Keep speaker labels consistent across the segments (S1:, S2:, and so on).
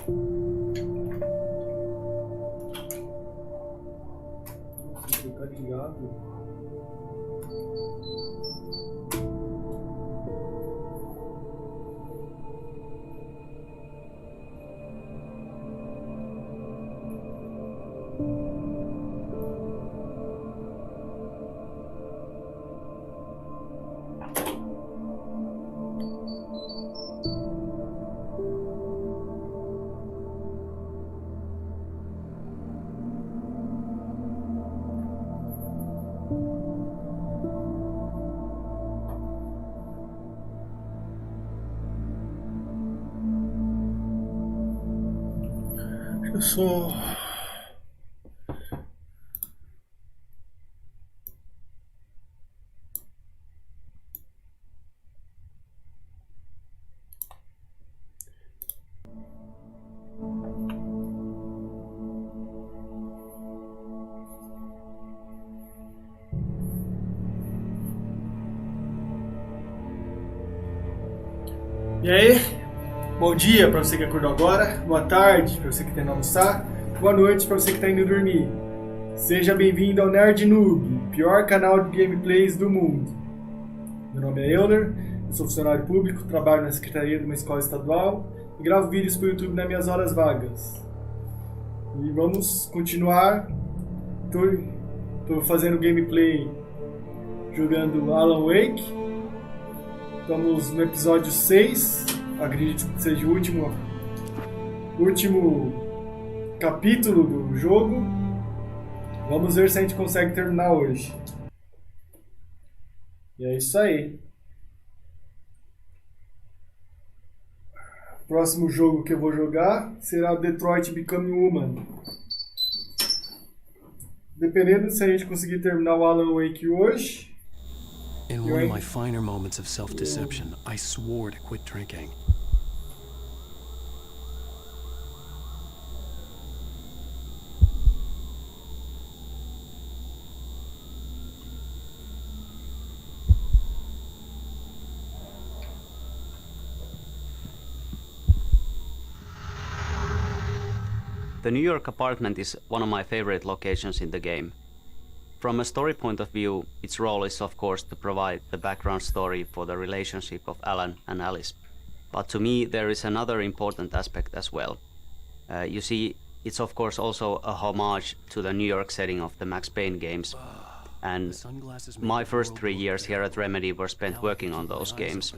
S1: Tá ligado? Eu sou... E aí? Bom dia para você que acordou agora, boa tarde para você que está indo almoçar, boa noite para você que está indo dormir. Seja bem-vindo ao Nerd Noob, pior canal de gameplays do mundo. Meu nome é Euler, eu sou funcionário público, trabalho na secretaria de uma escola estadual e gravo vídeos para o YouTube nas minhas horas vagas. E vamos continuar. Estou fazendo gameplay jogando Alan Wake. Estamos no episódio 6. Acredito que seja o último capítulo do jogo. Vamos ver se a gente consegue terminar hoje. E é isso aí. O próximo jogo que eu vou jogar será Detroit Become Human. Dependendo se a gente conseguir terminar o Alan Wake hoje.
S2: In one of my finer moments of self-deception, I swore to quit drinking.
S3: The New York apartment is one of my favorite locations in the game. From a story point of view, its role is of course to provide the background story for the relationship of Alan and Alice. But to me there is another important aspect as well. You see, it's of course also a homage to the New York setting of the Max Payne games. And my first 3 years here at Remedy were spent working on those games.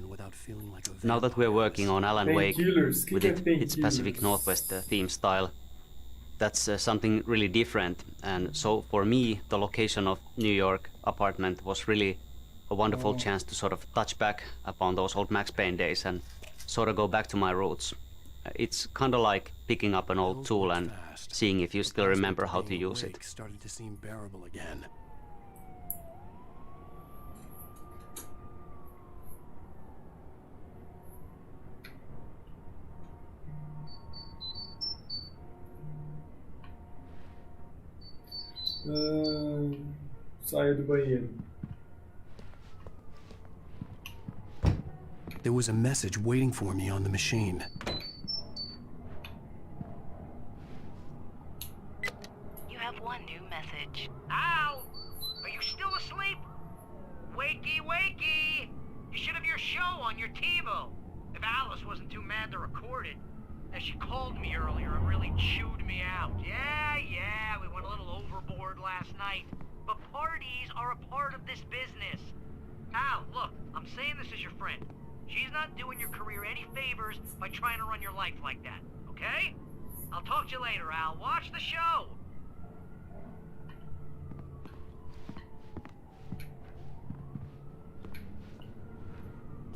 S3: Now that we're working on Alan Wake with its Pacific Northwest theme style, that's something really different, and so for me the location of New York apartment was really a wonderful chance to sort of touch back upon those old Max Payne days and sort of go back to my roots. It's kind of like picking up an old tool and seeing if you still remember how to use it.
S2: Started to seem bearable again.
S1: Saia do banheiro.
S2: There was a message waiting for me on the machine.
S4: You have one new message.
S5: Al! Are you still asleep? Wakey, wakey! You should have your show on your TiVo. If Alice wasn't too mad to record it. As she called me earlier and really chewed me out. Yeah, we went a little overboard last night. But parties are a part of this business. Al, look, I'm saying this as your friend. She's not doing your career any favors by trying to run your life like that, okay? I'll talk to you later, Al. Watch the show.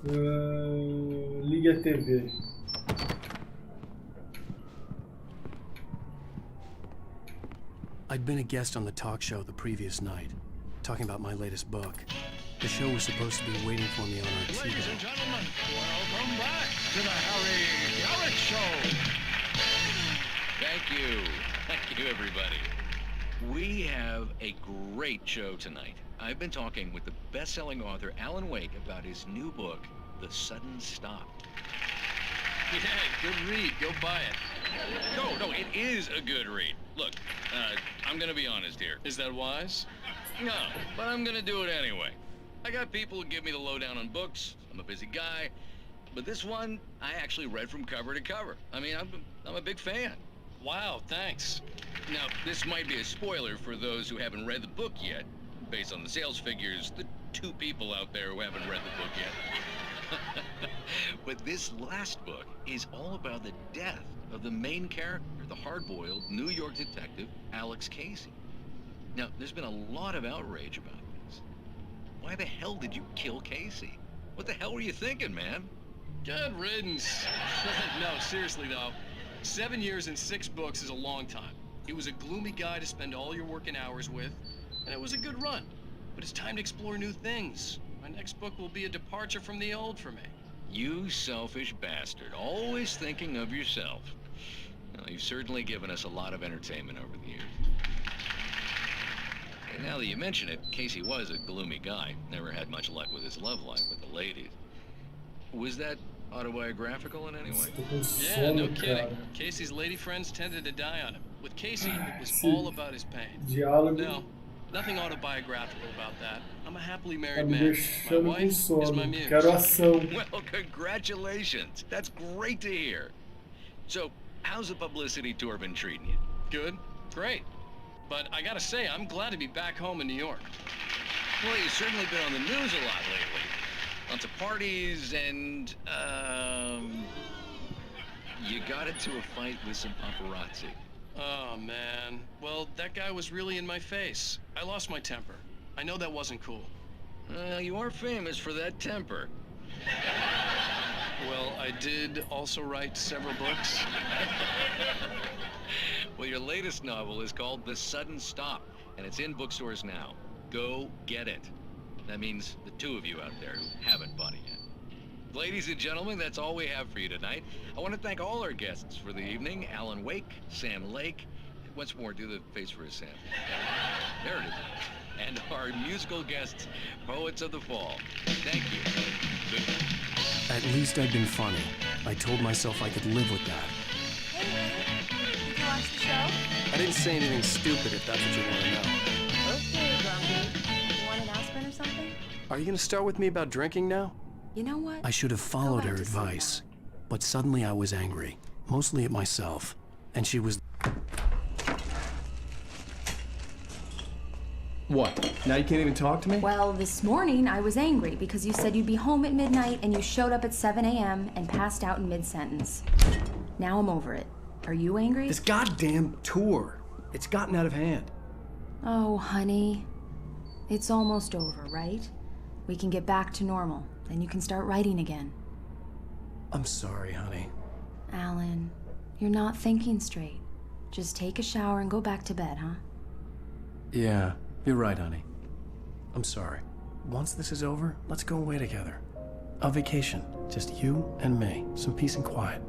S1: Liga a TV.
S2: I'd been a guest on the talk show the previous night, talking about my latest book. The show was supposed to be waiting for me on our TV.
S6: Ladies and gentlemen, welcome back to the Harry Garrett Show.
S7: Thank you. Thank you, everybody. We have a great show tonight. I've been talking with the best-selling author Alan Wake about his new book, The Sudden Stop.
S6: Yeah, good read. Go buy it.
S7: No, it is a good read. Look, I'm gonna be honest here.
S2: Is that wise?
S7: No, but I'm gonna do it anyway. I got people who give me the lowdown on books. I'm a busy guy. But this one, I actually read from cover to cover. I mean, I'm a big fan.
S2: Wow, thanks.
S7: Now, this might be a spoiler for those who haven't read the book yet. Based on the sales figures, the 2 people out there who haven't read the book yet. But this last book is all about the death of the main character, the hard-boiled New York detective, Alex Casey. Now, there's been a lot of outrage about this. Why the hell did you kill Casey? What the hell were you thinking, man?
S2: Good riddance. No, seriously though. 7 years and 6 books is a long time. He was a gloomy guy to spend all your working hours with, and it was a good run. But it's time to explore new things. My next book will be a departure from the old for me.
S7: You selfish bastard, always thinking of yourself. Well, you've certainly given us a lot of entertainment over the years. And now that you mention it, Casey was a gloomy guy. Never had much luck with his love life with the ladies. Was that autobiographical in any way?
S2: Yeah, no kidding. Casey's lady friends tended to die on him. With Casey, it was all about his pain. No, nothing autobiographical about that. I'm a happily married man. My wife is my muse.
S7: Well, congratulations. That's great to hear. So, how's the publicity tour been treating you?
S2: Good, great. But I gotta say, I'm glad to be back home in New York.
S7: Well, you've certainly been on the news a lot lately. Lots of parties and, you got into a fight with some paparazzi.
S2: Oh, man. Well, that guy was really in my face. I lost my temper. I know that wasn't cool.
S7: You are famous for that temper.
S2: Well, I did also write several books.
S7: Well, your latest novel is called The Sudden Stop, and it's in bookstores now. Go get it. That means the 2 of you out there who haven't bought it yet. Ladies and gentlemen, that's all we have for you tonight. I want to thank all our guests for the evening. Alan Wake, Sam Lake. Once more, do the face for a Sam. There it is. And our musical guests, Poets of the Fall. Thank you. Good night.
S2: At least I'd been funny. I told myself I could live with that.
S8: Hey, did you watch the show?
S2: I didn't say anything stupid if that's what you want to know.
S8: Okay, Grumpy. You want an aspirin or something?
S2: Are you going to start with me about drinking now?
S8: You know what?
S2: I should have followed
S8: Go
S2: her
S8: back to
S2: advice.
S8: sleep.
S2: But suddenly I was angry. Mostly at myself. And she was... What? Now you can't even talk to me?
S8: Well, this morning I was angry because you said you'd be home at midnight and you showed up at 7 a.m. and passed out in mid-sentence. Now I'm over it. Are you angry?
S2: This goddamn tour. It's gotten out of hand.
S8: Oh, honey. It's almost over, right? We can get back to normal. Then you can start writing again.
S2: I'm sorry, honey.
S8: Alan, you're not thinking straight. Just take a shower and go back to bed, huh?
S2: Yeah, you're right, honey. I'm sorry. Once this is over, let's go away together. A vacation. Just you and me. Some peace and quiet.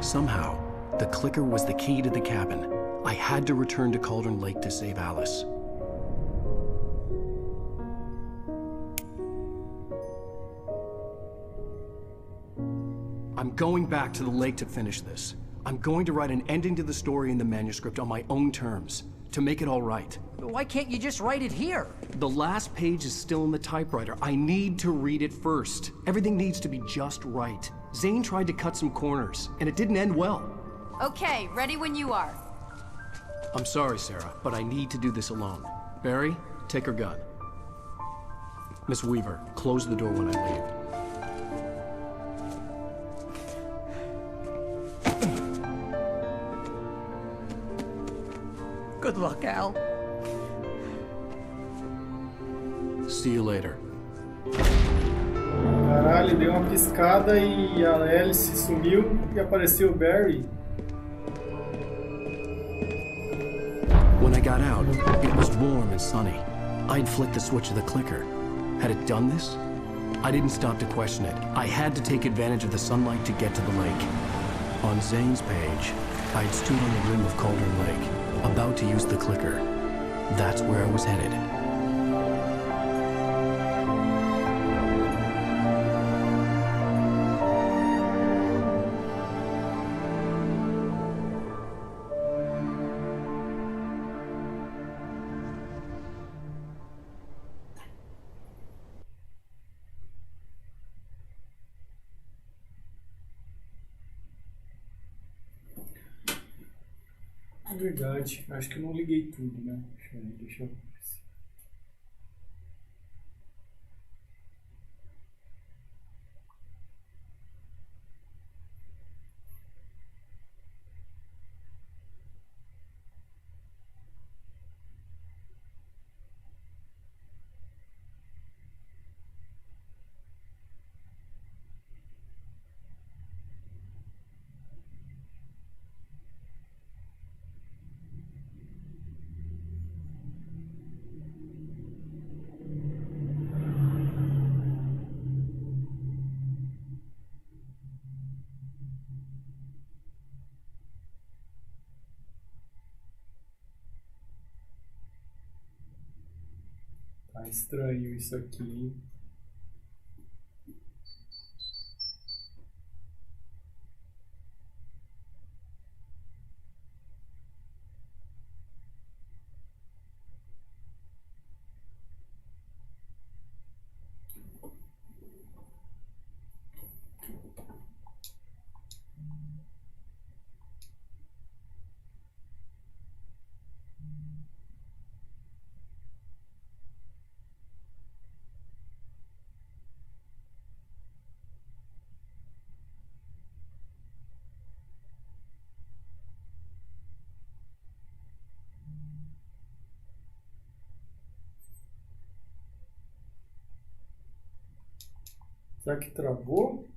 S2: Somehow, the clicker was the key to the cabin. I had to return to Cauldron Lake to save Alice. I'm going back to the lake to finish this. I'm going to write an ending to the story in the manuscript on my own terms, to make it all right.
S9: Why can't you just write it here?
S2: The last page is still in the typewriter. I need to read it first. Everything needs to be just right. Zane tried to cut some corners, and it didn't end well.
S8: Okay, ready when you are.
S2: I'm sorry, Sarah, but I need to do this alone. Barry, take her gun. Miss Weaver, close the door when I leave.
S9: Good luck, Al.
S2: See you later.
S1: Caralho, deu uma piscada e a Alice sumiu e apareceu o Barry.
S2: When I got out, it was warm and sunny. I'd flicked the switch of the clicker. Had it done this? I didn't stop to question it. I had to take advantage of the sunlight to get to the lake. On Zane's page, I'd stood on the rim of Cauldron Lake,
S10: about to use the clicker. That's where I was headed.
S1: É verdade, acho que eu não liguei tudo, né? Deixa eu... Tá estranho isso aqui, hein? Será que travou?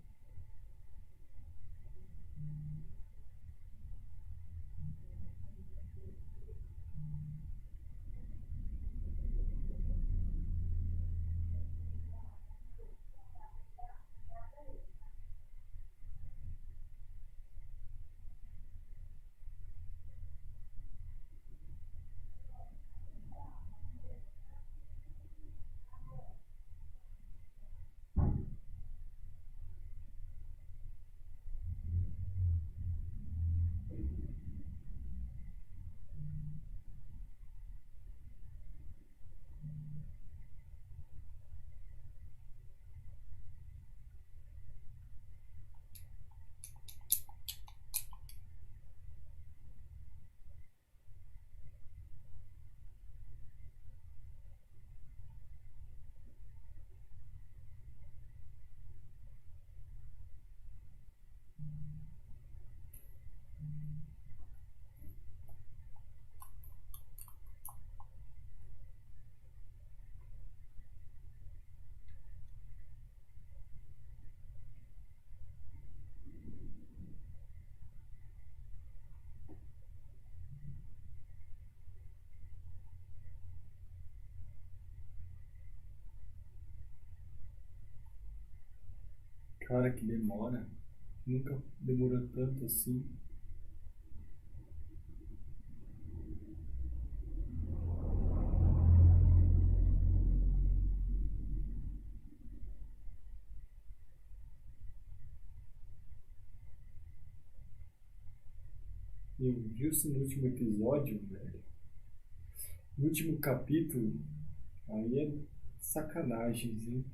S1: Cara, que demora. Nunca demorou tanto assim. Eu vi isso no último episódio, velho. No último capítulo, aí é sacanagem, hein?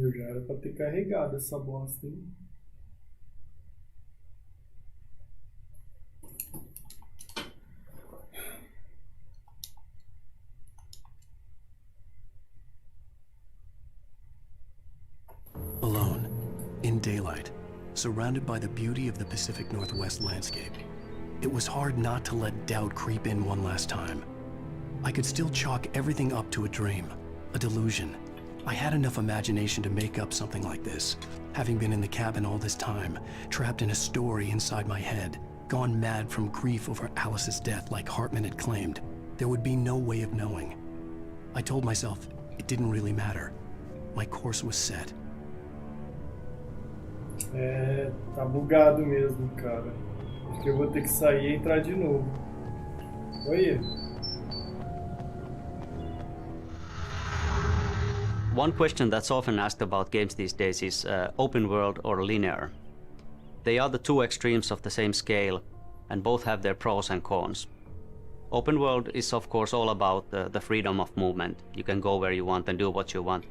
S1: Eu já era pra ter carregado essa bosta, hein?
S10: Alone, in daylight, surrounded by the beauty of the Pacific Northwest landscape, it was hard not to let doubt creep in one last time. I could still chalk everything up to a dream, a delusion. I had enough imagination to make up something like this, having been in the cabin all this time, trapped in a story inside my head, gone mad from grief over Alice's death like Hartman had claimed. There would be no way of knowing. I told myself it didn't really matter. My course was set.
S1: É, tá bugado mesmo, cara. Acho que eu vou ter que sair e entrar de novo. Oi.
S3: One question that's often asked about games these days is open world or linear. They are the two extremes of the same scale, and both have their pros and cons. Open world is of course all about the freedom of movement. You can go where you want and do what you want.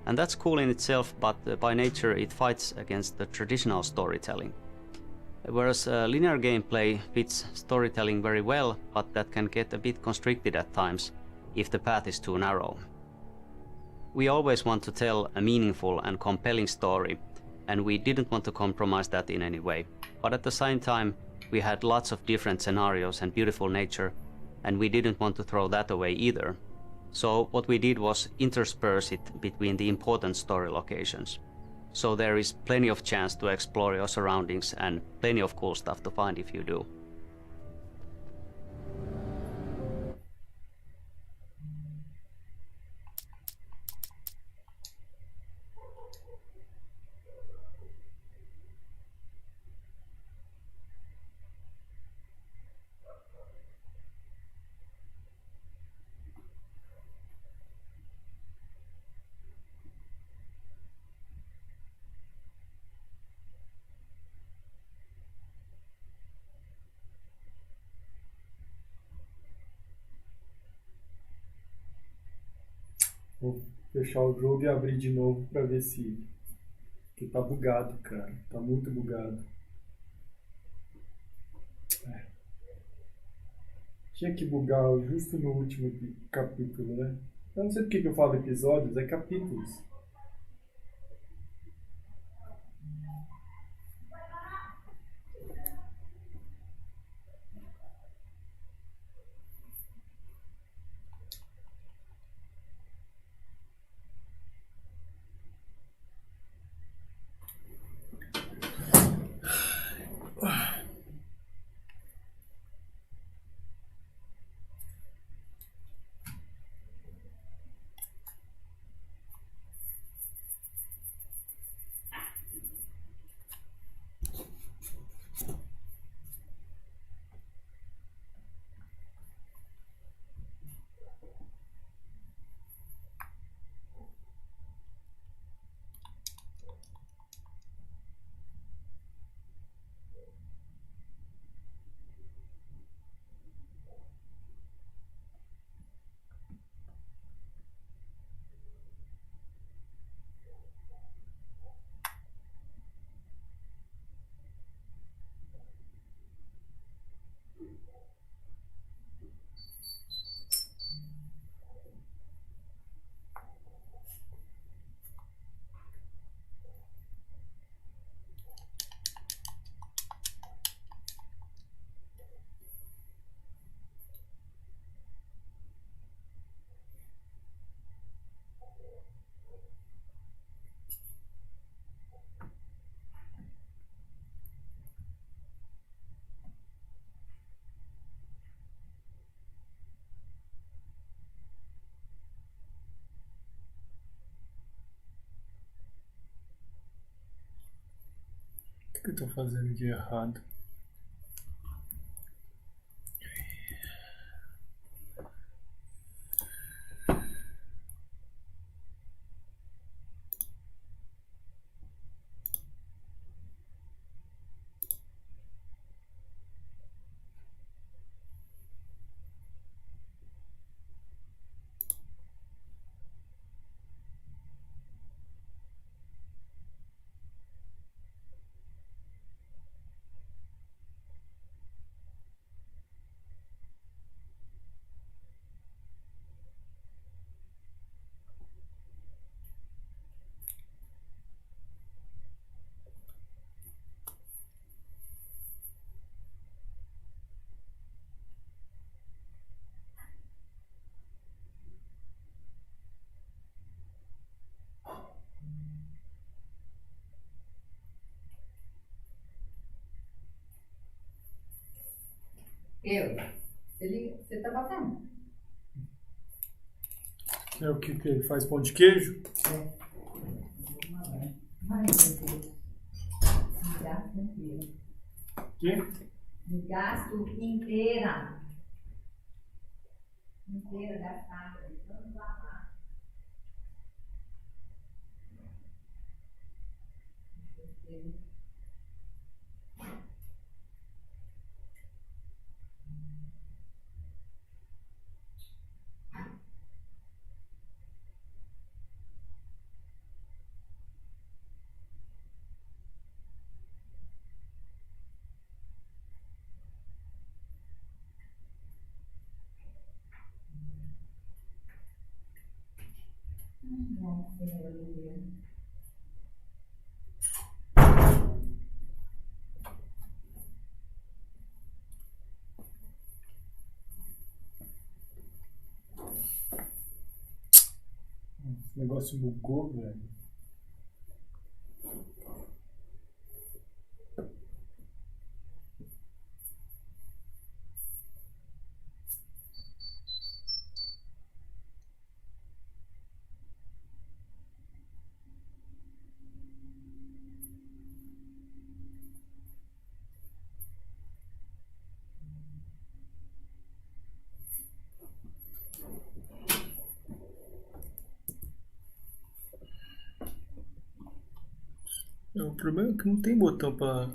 S3: And that's cool in itself, but by nature it fights against the traditional storytelling. Whereas linear gameplay fits storytelling very well, but that can get a bit constricted at times if the path is too narrow. We always want to tell a meaningful and compelling story, and we didn't want to compromise that in any way. But at the same time, we had lots of different scenarios and beautiful nature, and we didn't want to throw that away either. So what we did was intersperse it between the important story locations. So there is plenty of chance to explore your surroundings and plenty of cool stuff to find if you do.
S1: Vou fechar o jogo e abrir de novo pra ver se... Porque tá bugado, cara. Tá muito bugado. É. Tinha que bugar justo no último capítulo, né? Eu não sei porque que eu falo episódios, é capítulos. O que eu tô fazendo de errado?
S11: Eu? Você tá batendo?
S1: É o que ele faz, pão de queijo?
S11: É. Ai, meu Deus. Me gasto inteira.
S1: Quê?
S11: Me gasto inteira. Inteira gastada. Vamos lá.
S1: Esse negócio bugou, velho. O problema é que não tem botão pra...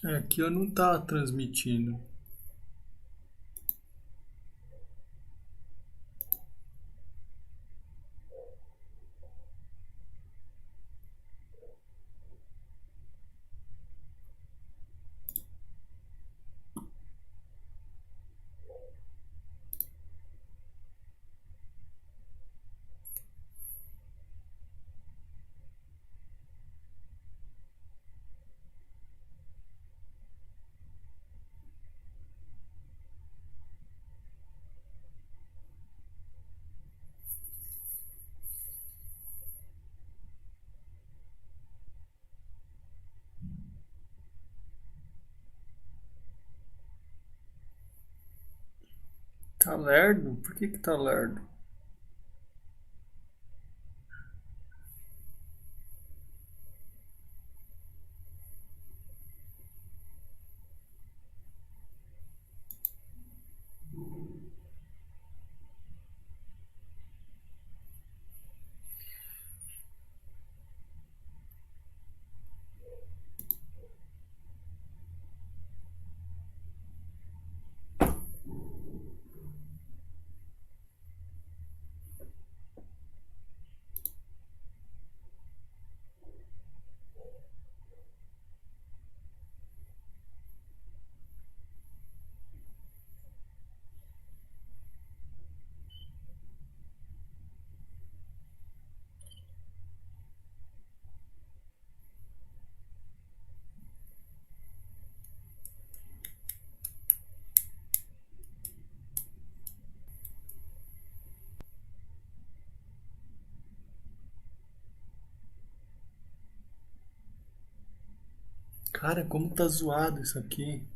S1: É, aqui eu não tá transmitindo. Tá lerdo? Por que tá lerdo? Cara, como tá zoado isso aqui.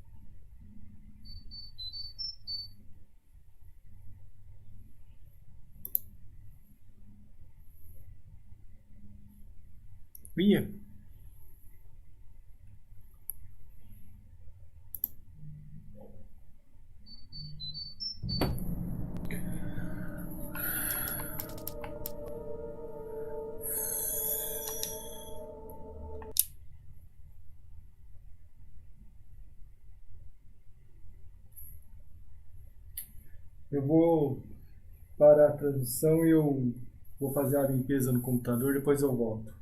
S1: Ia. Eu vou parar a transmissão e eu vou fazer a limpeza no computador, depois eu volto.